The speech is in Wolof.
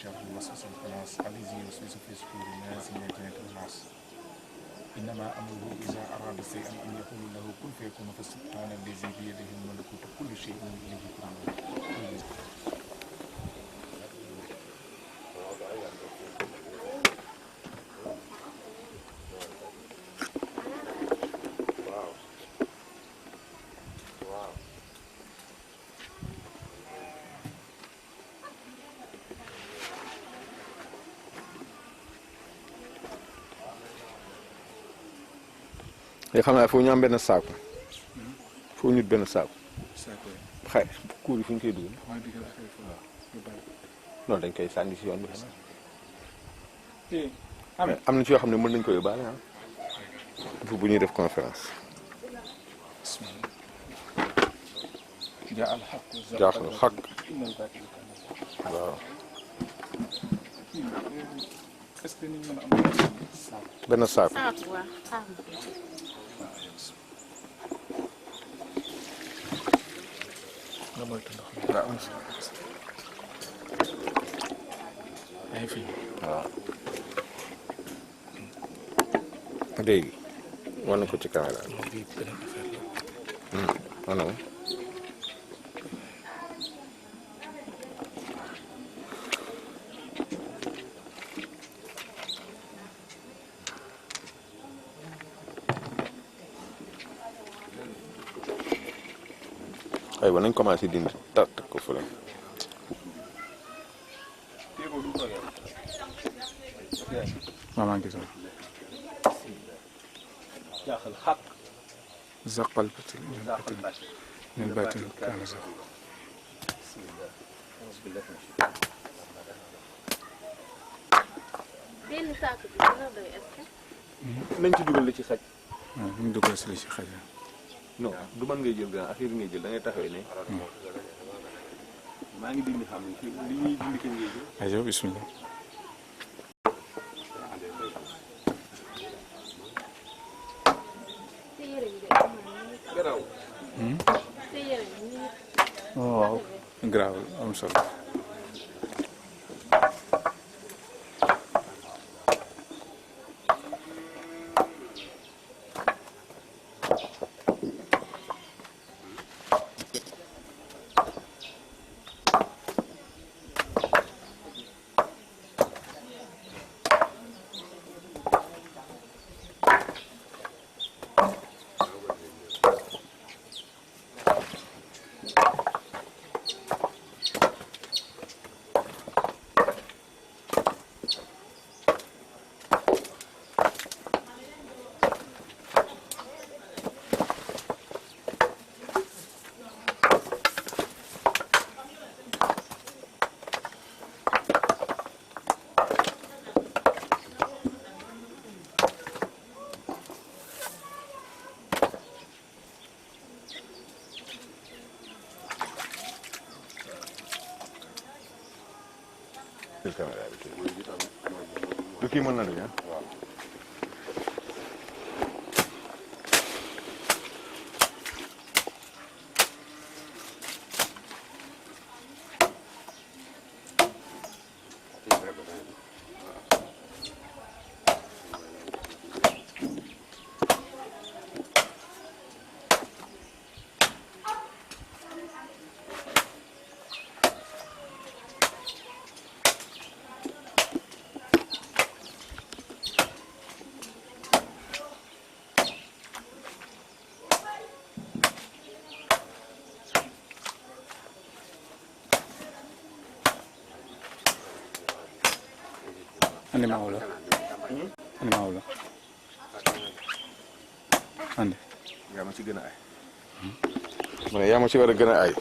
شر الوسواس الخناس الذي يوسوس في صدور الناس من الجنة والناس إنما أمره إذا أراد شيئا أن يقول له كن فيكون فسبحان الذي بيده ملكوت كل شيء وإليه ترجعون. yoo xam ne foofu ñu am benn saako foofu ñu benn saako xay kuur yi fu ñu koy dugal loolu dañ koy sànni si yoon bi am na ci yoo xam ne mën nañ ko yóbbaale ah bu ñuy def conférence jaaxal xaq waaw benn saako waaw léegi wan na ko ci caméra bi wan na ma aywa nañ commencé dindi tàq ko fële maman gis nga jaaxal xaq zaqal batil min batil kaana zaq benn saako bi dina doy est-ce que nañ ci dugal li ci xaj waaw ñu dugal si li ci xaj non du man ngay jël grand affaire yi ngay jël da ngay taxawee ne maa ngi dindi xam li ñuy dindi kañ ngay jël ayo bismillah sa yére bi de garaaw sa yére bi waaw garaawul am solo caméra bi du kii mën na duñ ah andi maaw la andi maaw la andi yaa ma ci gën a ay ma ne yaa ma ci war a gën a ay